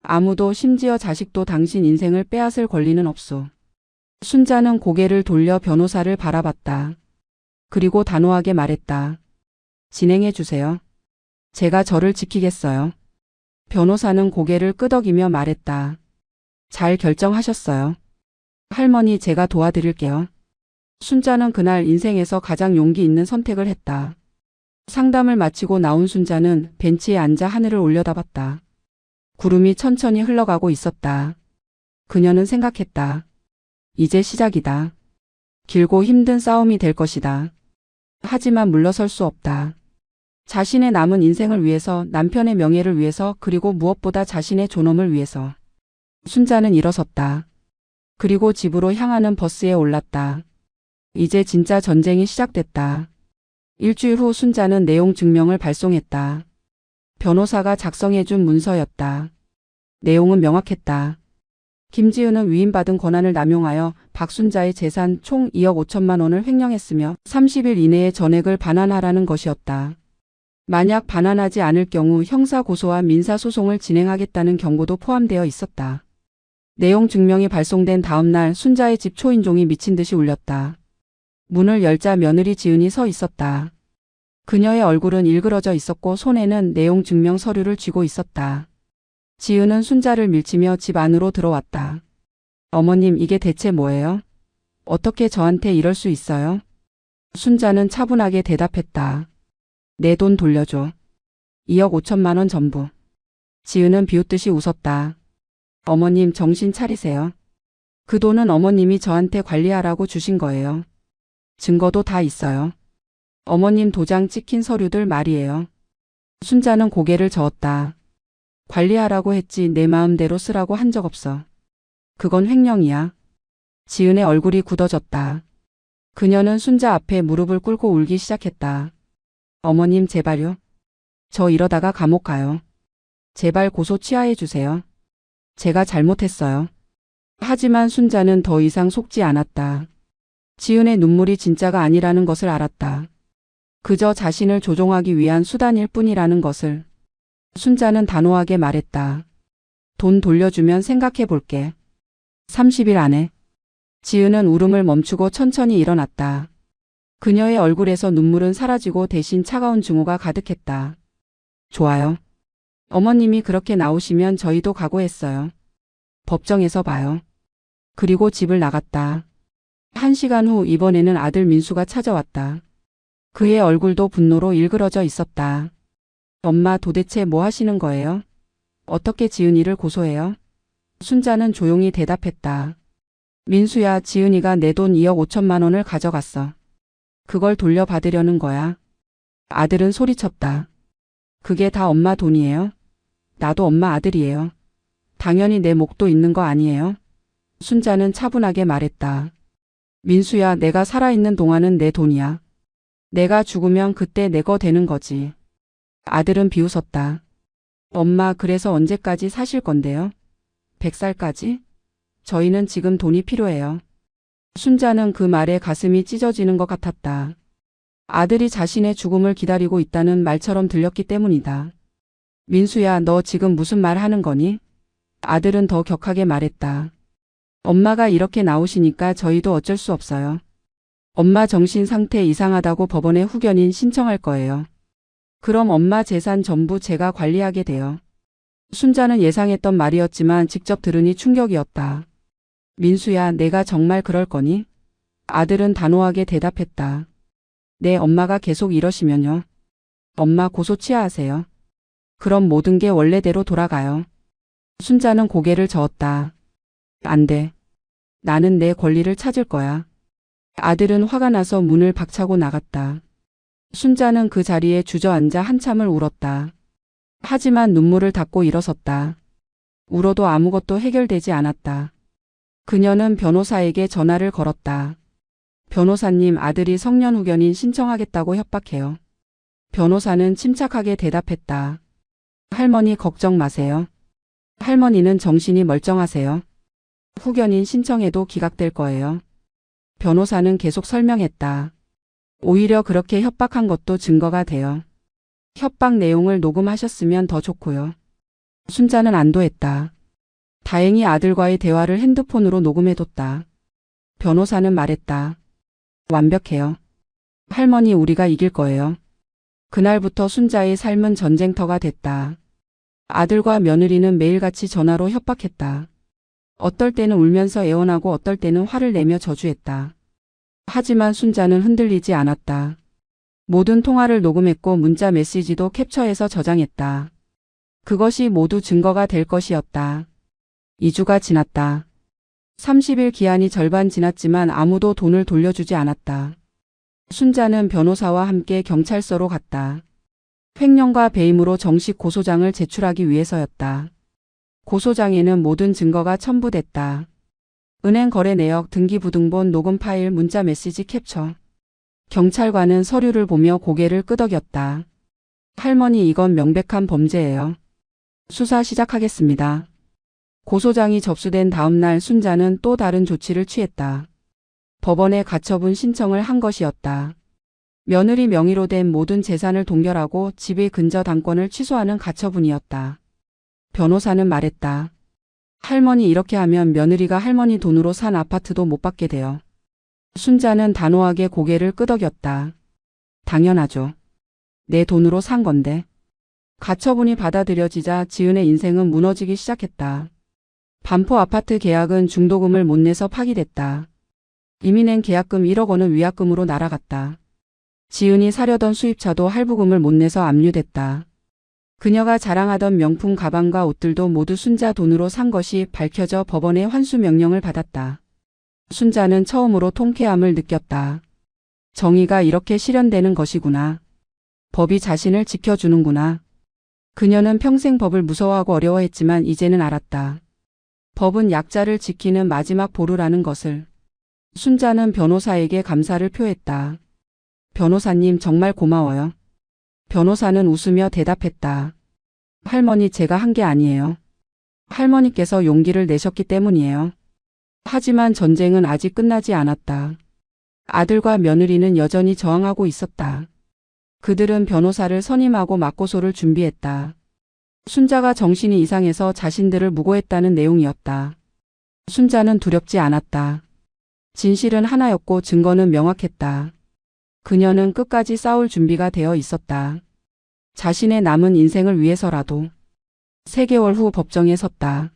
아무도, 심지어 자식도 당신 인생을 빼앗을 권리는 없소. 순자는 고개를 돌려 변호사를 바라봤다. 그리고 단호하게 말했다. 진행해 주세요. 제가 저를 지키겠어요. 변호사는 고개를 끄덕이며 말했다. 잘 결정하셨어요. 할머니, 제가 도와드릴게요. 순자는 그날 인생에서 가장 용기 있는 선택을 했다. 상담을 마치고 나온 순자는 벤치에 앉아 하늘을 올려다봤다. 구름이 천천히 흘러가고 있었다. 그녀는 생각했다. 이제 시작이다. 길고 힘든 싸움이 될 것이다. 하지만 물러설 수 없다. 자신의 남은 인생을 위해서, 남편의 명예를 위해서, 그리고 무엇보다 자신의 존엄을 위해서. 순자는 일어섰다. 그리고 집으로 향하는 버스에 올랐다. 이제 진짜 전쟁이 시작됐다. 일주일 후 순자는 내용 증명을 발송했다. 변호사가 작성해준 문서였다. 내용은 명확했다. 김지은은 위임받은 권한을 남용하여 박순자의 재산 총 2억 5천만 원을 횡령했으며 30일 이내에 전액을 반환하라는 것이었다. 만약 반환하지 않을 경우 형사고소와 민사소송을 진행하겠다는 경고도 포함되어 있었다. 내용 증명이 발송된 다음 날 순자의 집 초인종이 미친 듯이 울렸다. 문을 열자 며느리 지은이 서 있었다. 그녀의 얼굴은 일그러져 있었고 손에는 내용 증명 서류를 쥐고 있었다. 지은은 순자를 밀치며 집 안으로 들어왔다. 어머님, 이게 대체 뭐예요? 어떻게 저한테 이럴 수 있어요? 순자는 차분하게 대답했다. 내 돈 돌려줘. 2억 5천만 원 전부. 지은은 비웃듯이 웃었다. 어머님, 정신 차리세요. 그 돈은 어머님이 저한테 관리하라고 주신 거예요. 증거도 다 있어요. 어머님 도장 찍힌 서류들 말이에요. 순자는 고개를 저었다. 관리하라고 했지 내 마음대로 쓰라고 한 적 없어. 그건 횡령이야. 지은의 얼굴이 굳어졌다. 그녀는 순자 앞에 무릎을 꿇고 울기 시작했다. 어머님, 제발요. 저 이러다가 감옥 가요. 제발 고소 취하해 주세요. 제가 잘못했어요. 하지만 순자는 더 이상 속지 않았다. 지은의 눈물이 진짜가 아니라는 것을 알았다. 그저 자신을 조종하기 위한 수단일 뿐이라는 것을. 순자는 단호하게 말했다. 돈 돌려주면 생각해 볼게. 30일 안에. 지은은 울음을 멈추고 천천히 일어났다. 그녀의 얼굴에서 눈물은 사라지고 대신 차가운 증오가 가득했다. 좋아요. 어머님이 그렇게 나오시면 저희도 각오했어요. 법정에서 봐요. 그리고 집을 나갔다. 1시간 후 이번에는 아들 민수가 찾아왔다. 그의 얼굴도 분노로 일그러져 있었다. 엄마, 도대체 뭐 하시는 거예요? 어떻게 지은이를 고소해요? 순자는 조용히 대답했다. 민수야, 지은이가 내 돈 2억 5천만 원을 가져갔어. 그걸 돌려받으려는 거야. 아들은 소리쳤다. 그게 다 엄마 돈이에요? 나도 엄마 아들이에요. 당연히 내 몫도 있는 거 아니에요? 순자는 차분하게 말했다. 민수야, 내가 살아있는 동안은 내 돈이야. 내가 죽으면 그때 내 거 되는 거지. 아들은 비웃었다. 엄마, 그래서 언제까지 사실 건데요? 100살까지? 저희는 지금 돈이 필요해요. 순자는 그 말에 가슴이 찢어지는 것 같았다. 아들이 자신의 죽음을 기다리고 있다는 말처럼 들렸기 때문이다. 민수야, 너 지금 무슨 말 하는 거니? 아들은 더 격하게 말했다. 엄마가 이렇게 나오시니까 저희도 어쩔 수 없어요. 엄마 정신 상태 이상하다고 법원에 후견인 신청할 거예요. 그럼 엄마 재산 전부 제가 관리하게 돼요. 순자는 예상했던 말이었지만 직접 들으니 충격이었다. 민수야, 내가 정말 그럴 거니? 아들은 단호하게 대답했다. 네, 엄마가 계속 이러시면요. 엄마 고소 취하하세요. 그럼 모든 게 원래대로 돌아가요. 순자는 고개를 저었다. 안 돼. 나는 내 권리를 찾을 거야. 아들은 화가 나서 문을 박차고 나갔다. 순자는 그 자리에 주저앉아 한참을 울었다. 하지만 눈물을 닦고 일어섰다. 울어도 아무것도 해결되지 않았다. 그녀는 변호사에게 전화를 걸었다. 변호사님, 아들이 성년 후견인 신청하겠다고 협박해요. 변호사는 침착하게 대답했다. 할머니 걱정 마세요. 할머니는 정신이 멀쩡하세요. 후견인 신청해도 기각될 거예요. 변호사는 계속 설명했다. 오히려 그렇게 협박한 것도 증거가 돼요. 협박 내용을 녹음하셨으면 더 좋고요. 순자는 안도했다. 다행히 아들과의 대화를 핸드폰으로 녹음해뒀다. 변호사는 말했다. 완벽해요. 할머니, 우리가 이길 거예요. 그날부터 순자의 삶은 전쟁터가 됐다. 아들과 며느리는 매일같이 전화로 협박했다. 어떨 때는 울면서 애원하고 어떨 때는 화를 내며 저주했다. 하지만 순자는 흔들리지 않았다. 모든 통화를 녹음했고 문자 메시지도 캡처해서 저장했다. 그것이 모두 증거가 될 것이었다. 2주가 지났다. 30일 기한이 절반 지났지만 아무도 돈을 돌려주지 않았다. 순자는 변호사와 함께 경찰서로 갔다. 횡령과 배임으로 정식 고소장을 제출하기 위해서였다. 고소장에는 모든 증거가 첨부됐다. 은행 거래 내역, 등기부등본, 녹음 파일, 문자 메시지 캡처. 경찰관은 서류를 보며 고개를 끄덕였다. 할머니, 이건 명백한 범죄예요. 수사 시작하겠습니다. 고소장이 접수된 다음 날 순자는 또 다른 조치를 취했다. 법원에 가처분 신청을 한 것이었다. 며느리 명의로 된 모든 재산을 동결하고 집의 근저 당권을 취소하는 가처분이었다. 변호사는 말했다. 할머니, 이렇게 하면 며느리가 할머니 돈으로 산 아파트도 못 받게 돼요. 순자는 단호하게 고개를 끄덕였다. 당연하죠. 내 돈으로 산 건데. 가처분이 받아들여지자 지은의 인생은 무너지기 시작했다. 반포 아파트 계약은 중도금을 못 내서 파기됐다. 이미 낸 계약금 1억 원은 위약금으로 날아갔다. 지은이 사려던 수입차도 할부금을 못 내서 압류됐다. 그녀가 자랑하던 명품 가방과 옷들도 모두 순자 돈으로 산 것이 밝혀져 법원의 환수 명령을 받았다. 순자는 처음으로 통쾌함을 느꼈다. 정의가 이렇게 실현되는 것이구나. 법이 자신을 지켜주는구나. 그녀는 평생 법을 무서워하고 어려워했지만 이제는 알았다. 법은 약자를 지키는 마지막 보루라는 것을. 순자는 변호사에게 감사를 표했다. 변호사님, 정말 고마워요. 변호사는 웃으며 대답했다. 할머니, 제가 한 게 아니에요. 할머니께서 용기를 내셨기 때문이에요. 하지만 전쟁은 아직 끝나지 않았다. 아들과 며느리는 여전히 저항하고 있었다. 그들은 변호사를 선임하고 맞고소를 준비했다. 순자가 정신이 이상해서 자신들을 무고했다는 내용이었다. 순자는 두렵지 않았다. 진실은 하나였고 증거는 명확했다. 그녀는 끝까지 싸울 준비가 되어 있었다. 자신의 남은 인생을 위해서라도. 3개월 후 법정에 섰다.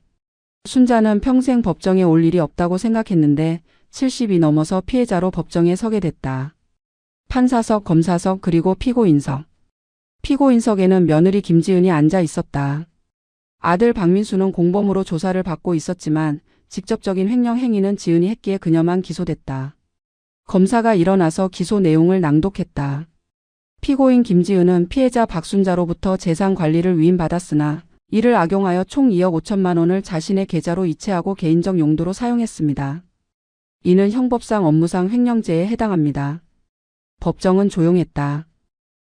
순자는 평생 법정에 올 일이 없다고 생각했는데 70이 넘어서 피해자로 법정에 서게 됐다. 판사석, 검사석, 그리고 피고인석. 피고인석에는 며느리 김지은이 앉아 있었다. 아들 박민수는 공범으로 조사를 받고 있었지만 직접적인 횡령 행위는 지은이 했기에 그녀만 기소됐다. 검사가 일어나서 기소 내용을 낭독했다. 피고인 김지은은 피해자 박순자로부터 재산 관리를 위임받았으나 이를 악용하여 총 2억 5천만 원을 자신의 계좌로 이체하고 개인적 용도로 사용했습니다. 이는 형법상 업무상 횡령죄에 해당합니다. 법정은 조용했다.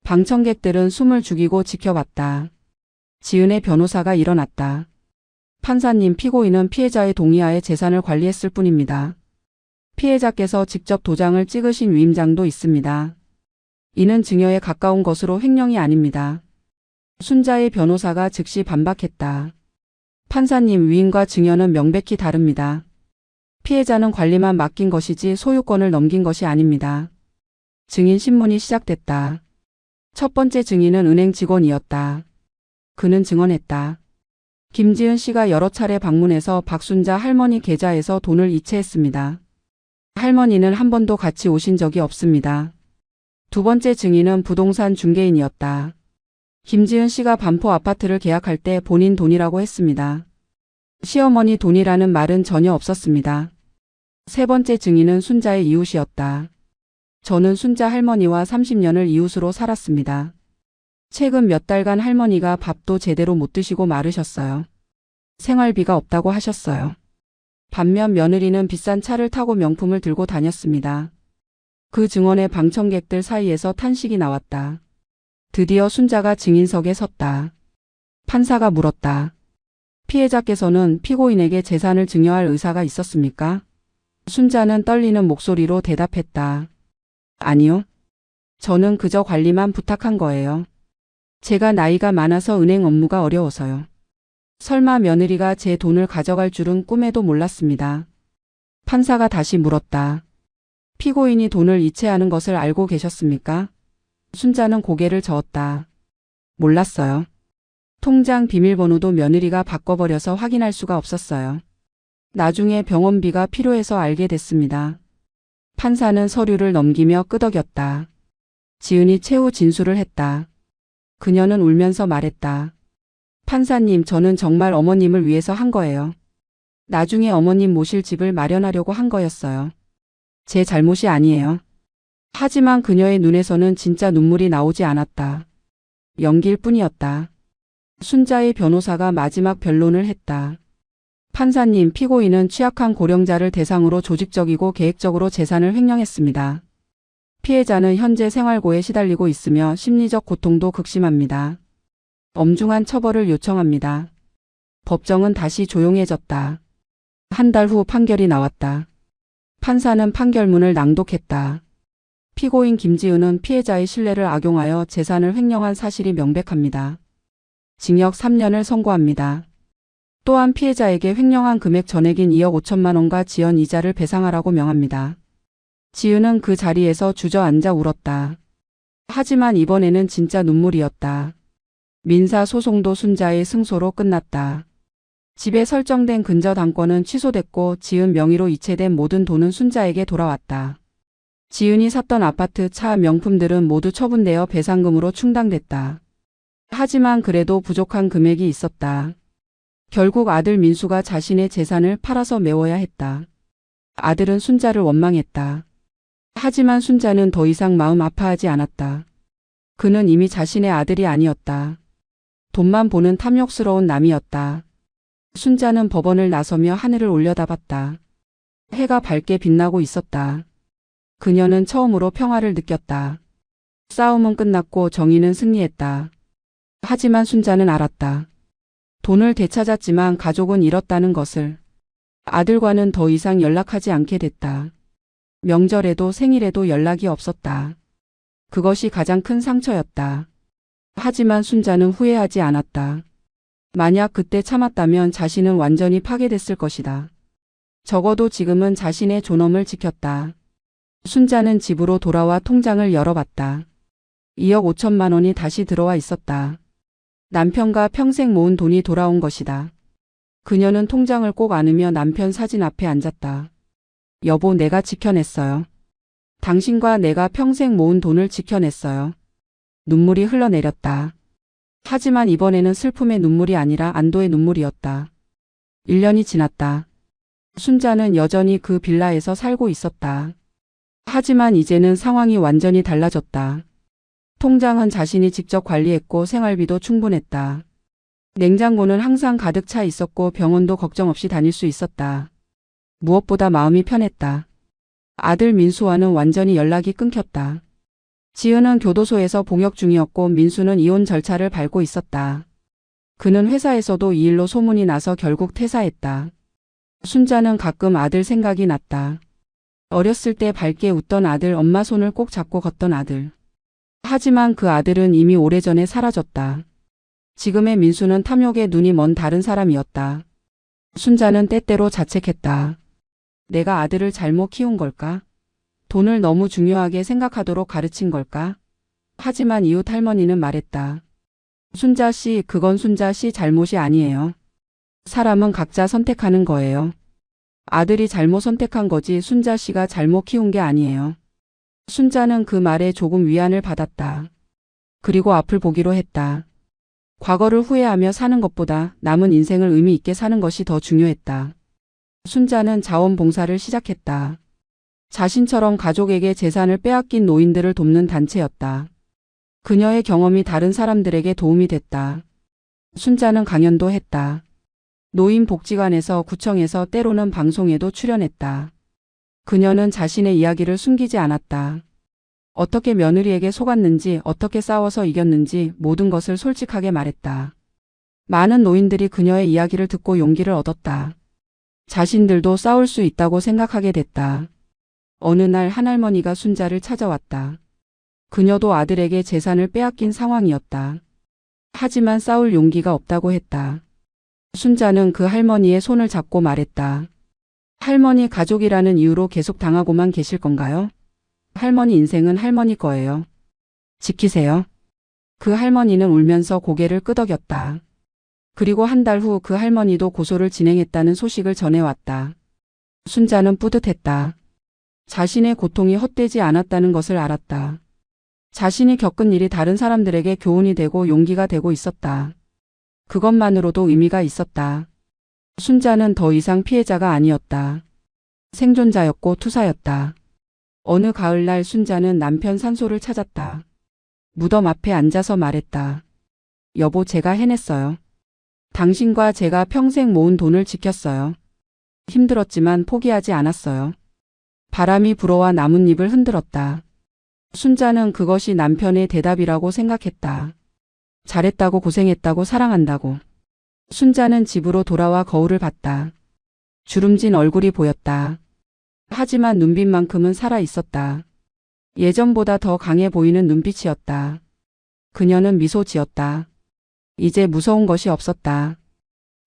방청객들은 숨을 죽이고 지켜봤다. 지은의 변호사가 일어났다. 판사님, 피고인은 피해자의 동의하에 재산을 관리했을 뿐입니다. 피해자께서 직접 도장을 찍으신 위임장도 있습니다. 이는 증여에 가까운 것으로 횡령이 아닙니다. 순자의 변호사가 즉시 반박했다. 판사님, 위임과 증여는 명백히 다릅니다. 피해자는 관리만 맡긴 것이지 소유권을 넘긴 것이 아닙니다. 증인 신문이 시작됐다. 첫 번째 증인은 은행 직원이었다. 그는 증언했다. 김지은 씨가 여러 차례 방문해서 박순자 할머니 계좌에서 돈을 이체했습니다. 할머니는 한 번도 같이 오신 적이 없습니다. 두 번째 증인은 부동산 중개인이었다. 김지은 씨가 반포 아파트를 계약할 때 본인 돈이라고 했습니다. 시어머니 돈이라는 말은 전혀 없었습니다. 세 번째 증인은 순자의 이웃이었다. 저는 순자 할머니와 30년을 이웃으로 살았습니다. 최근 몇 달간 할머니가 밥도 제대로 못 드시고 마르셨어요. 생활비가 없다고 하셨어요. 반면 며느리는 비싼 차를 타고 명품을 들고 다녔습니다. 그 증언에 방청객들 사이에서 탄식이 나왔다. 드디어 순자가 증인석에 섰다. 판사가 물었다. 피해자께서는 피고인에게 재산을 증여할 의사가 있었습니까? 순자는 떨리는 목소리로 대답했다. 아니요. 저는 그저 관리만 부탁한 거예요. 제가 나이가 많아서 은행 업무가 어려워서요. 설마 며느리가 제 돈을 가져갈 줄은 꿈에도 몰랐습니다. 판사가 다시 물었다. 피고인이 돈을 이체하는 것을 알고 계셨습니까? 순자는 고개를 저었다. 몰랐어요. 통장 비밀번호도 며느리가 바꿔버려서 확인할 수가 없었어요. 나중에 병원비가 필요해서 알게 됐습니다. 판사는 서류를 넘기며 끄덕였다. 지은이 최후 진술을 했다. 그녀는 울면서 말했다. 판사님, 저는 정말 어머님을 위해서 한 거예요. 나중에 어머님 모실 집을 마련하려고 한 거였어요. 제 잘못이 아니에요. 하지만 그녀의 눈에서는 진짜 눈물이 나오지 않았다. 연기일 뿐이었다. 순자의 변호사가 마지막 변론을 했다. 판사님, 피고인은 취약한 고령자를 대상으로 조직적이고 계획적으로 재산을 횡령했습니다. 피해자는 현재 생활고에 시달리고 있으며 심리적 고통도 극심합니다. 엄중한 처벌을 요청합니다. 법정은 다시 조용해졌다. 한 달 후 판결이 나왔다. 판사는 판결문을 낭독했다. 피고인 김지은은 피해자의 신뢰를 악용하여 재산을 횡령한 사실이 명백합니다. 징역 3년을 선고합니다. 또한 피해자에게 횡령한 금액 전액인 2억 5천만 원과 지연 이자를 배상하라고 명합니다. 지은은 그 자리에서 주저앉아 울었다. 하지만 이번에는 진짜 눈물이었다. 민사 소송도 순자의 승소로 끝났다. 집에 설정된 근저당권은 취소됐고 지은 명의로 이체된 모든 돈은 순자에게 돌아왔다. 지은이 샀던 아파트, 차, 명품들은 모두 처분되어 배상금으로 충당됐다. 하지만 그래도 부족한 금액이 있었다. 결국 아들 민수가 자신의 재산을 팔아서 메워야 했다. 아들은 순자를 원망했다. 하지만 순자는 더 이상 마음 아파하지 않았다. 그는 이미 자신의 아들이 아니었다. 돈만 보는 탐욕스러운 남이었다. 순자는 법원을 나서며 하늘을 올려다봤다. 해가 밝게 빛나고 있었다. 그녀는 처음으로 평화를 느꼈다. 싸움은 끝났고 정의는 승리했다. 하지만 순자는 알았다. 돈을 되찾았지만 가족은 잃었다는 것을. 아들과는 더 이상 연락하지 않게 됐다. 명절에도 생일에도 연락이 없었다. 그것이 가장 큰 상처였다. 하지만 순자는 후회하지 않았다. 만약 그때 참았다면 자신은 완전히 파괴됐을 것이다. 적어도 지금은 자신의 존엄을 지켰다. 순자는 집으로 돌아와 통장을 열어봤다. 2억 5천만 원이 다시 들어와 있었다. 남편과 평생 모은 돈이 돌아온 것이다. 그녀는 통장을 꼭 안으며 남편 사진 앞에 앉았다. 여보, 내가 지켜냈어요. 당신과 내가 평생 모은 돈을 지켜냈어요. 눈물이 흘러내렸다. 하지만 이번에는 슬픔의 눈물이 아니라 안도의 눈물이었다. 1년이 지났다. 순자는 여전히 그 빌라에서 살고 있었다. 하지만 이제는 상황이 완전히 달라졌다. 통장은 자신이 직접 관리했고 생활비도 충분했다. 냉장고는 항상 가득 차 있었고 병원도 걱정 없이 다닐 수 있었다. 무엇보다 마음이 편했다. 아들 민수와는 완전히 연락이 끊겼다. 지은은 교도소에서 복역 중이었고 민수는 이혼 절차를 밟고 있었다. 그는 회사에서도 이 일로 소문이 나서 결국 퇴사했다. 순자는 가끔 아들 생각이 났다. 어렸을 때 밝게 웃던 아들, 엄마 손을 꼭 잡고 걷던 아들. 하지만 그 아들은 이미 오래전에 사라졌다. 지금의 민수는 탐욕에 눈이 먼 다른 사람이었다. 순자는 때때로 자책했다. 내가 아들을 잘못 키운 걸까? 돈을 너무 중요하게 생각하도록 가르친 걸까? 하지만 이웃 할머니는 말했다. 순자 씨, 그건 순자 씨 잘못이 아니에요. 사람은 각자 선택하는 거예요. 아들이 잘못 선택한 거지 순자 씨가 잘못 키운 게 아니에요. 순자는 그 말에 조금 위안을 받았다. 그리고 앞을 보기로 했다. 과거를 후회하며 사는 것보다 남은 인생을 의미 있게 사는 것이 더 중요했다. 순자는 자원봉사를 시작했다. 자신처럼 가족에게 재산을 빼앗긴 노인들을 돕는 단체였다. 그녀의 경험이 다른 사람들에게 도움이 됐다. 순자는 강연도 했다. 노인복지관에서, 구청에서, 때로는 방송에도 출연했다. 그녀는 자신의 이야기를 숨기지 않았다. 어떻게 며느리에게 속았는지, 어떻게 싸워서 이겼는지 모든 것을 솔직하게 말했다. 많은 노인들이 그녀의 이야기를 듣고 용기를 얻었다. 자신들도 싸울 수 있다고 생각하게 됐다. 어느 날 한 할머니가 순자를 찾아왔다. 그녀도 아들에게 재산을 빼앗긴 상황이었다. 하지만 싸울 용기가 없다고 했다. 순자는 그 할머니의 손을 잡고 말했다. 할머니, 가족이라는 이유로 계속 당하고만 계실 건가요? 할머니 인생은 할머니 거예요. 지키세요. 그 할머니는 울면서 고개를 끄덕였다. 그리고 한 달 후 그 할머니도 고소를 진행했다는 소식을 전해왔다. 순자는 뿌듯했다. 자신의 고통이 헛되지 않았다는 것을 알았다. 자신이 겪은 일이 다른 사람들에게 교훈이 되고 용기가 되고 있었다. 그것만으로도 의미가 있었다. 순자는 더 이상 피해자가 아니었다. 생존자였고 투사였다. 어느 가을날 순자는 남편 산소를 찾았다. 무덤 앞에 앉아서 말했다. 여보, 제가 해냈어요. 당신과 제가 평생 모은 돈을 지켰어요. 힘들었지만 포기하지 않았어요. 바람이 불어와 나뭇잎을 흔들었다. 순자는 그것이 남편의 대답이라고 생각했다. 잘했다고, 고생했다고, 사랑한다고. 순자는 집으로 돌아와 거울을 봤다. 주름진 얼굴이 보였다. 하지만 눈빛만큼은 살아 있었다. 예전보다 더 강해 보이는 눈빛이었다. 그녀는 미소 지었다. 이제 무서운 것이 없었다.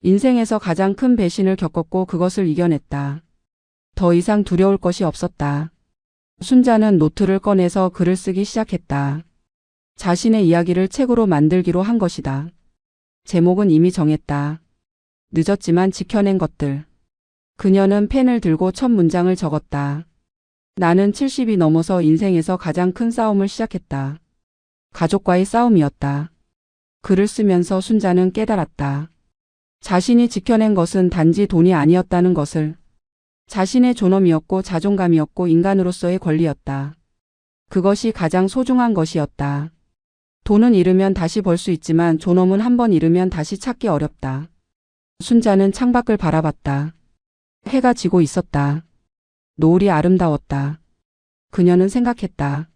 인생에서 가장 큰 배신을 겪었고 그것을 이겨냈다. 더 이상 두려울 것이 없었다. 순자는 노트를 꺼내서 글을 쓰기 시작했다. 자신의 이야기를 책으로 만들기로 한 것이다. 제목은 이미 정했다. 늦었지만 지켜낸 것들. 그녀는 펜을 들고 첫 문장을 적었다. 나는 70이 넘어서 인생에서 가장 큰 싸움을 시작했다. 가족과의 싸움이었다. 글을 쓰면서 순자는 깨달았다. 자신이 지켜낸 것은 단지 돈이 아니었다는 것을. 자신의 존엄이었고 자존감이었고 인간으로서의 권리였다. 그것이 가장 소중한 것이었다. 돈은 잃으면 다시 벌 수 있지만 존엄은 한 번 잃으면 다시 찾기 어렵다. 순자는 창밖을 바라봤다. 해가 지고 있었다. 노을이 아름다웠다. 그녀는 생각했다.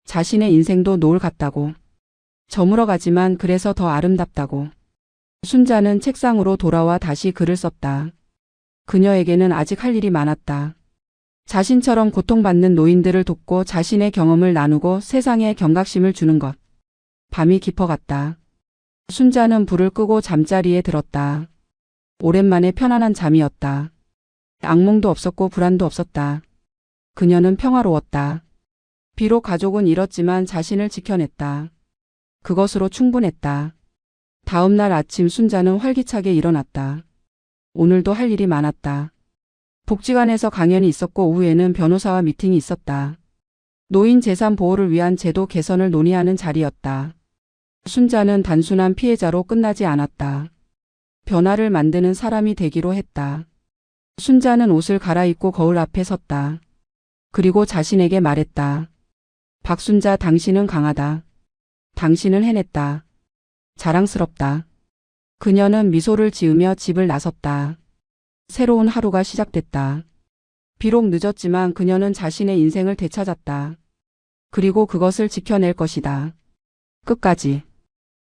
자신의 인생도 노을 같다고. 저물어 가지만 그래서 더 아름답다고. 순자는 책상으로 돌아와 다시 글을 썼다. 그녀에게는 아직 할 일이 많았다. 자신처럼 고통받는 노인들을 돕고 자신의 경험을 나누고 세상에 경각심을 주는 것. 밤이 깊어갔다. 순자는 불을 끄고 잠자리에 들었다. 오랜만에 편안한 잠이었다. 악몽도 없었고 불안도 없었다. 그녀는 평화로웠다. 비록 가족은 잃었지만 자신을 지켜냈다. 그것으로 충분했다. 다음 날 아침 순자는 활기차게 일어났다. 오늘도 할 일이 많았다. 복지관에서 강연이 있었고 오후에는 변호사와 미팅이 있었다. 노인 재산 보호를 위한 제도 개선을 논의하는 자리였다. 순자는 단순한 피해자로 끝나지 않았다. 변화를 만드는 사람이 되기로 했다. 순자는 옷을 갈아입고 거울 앞에 섰다. 그리고 자신에게 말했다. 박순자, 당신은 강하다. 당신은 해냈다. 자랑스럽다. 그녀는 미소를 지으며 집을 나섰다. 새로운 하루가 시작됐다. 비록 늦었지만 그녀는 자신의 인생을 되찾았다. 그리고 그것을 지켜낼 것이다. 끝까지.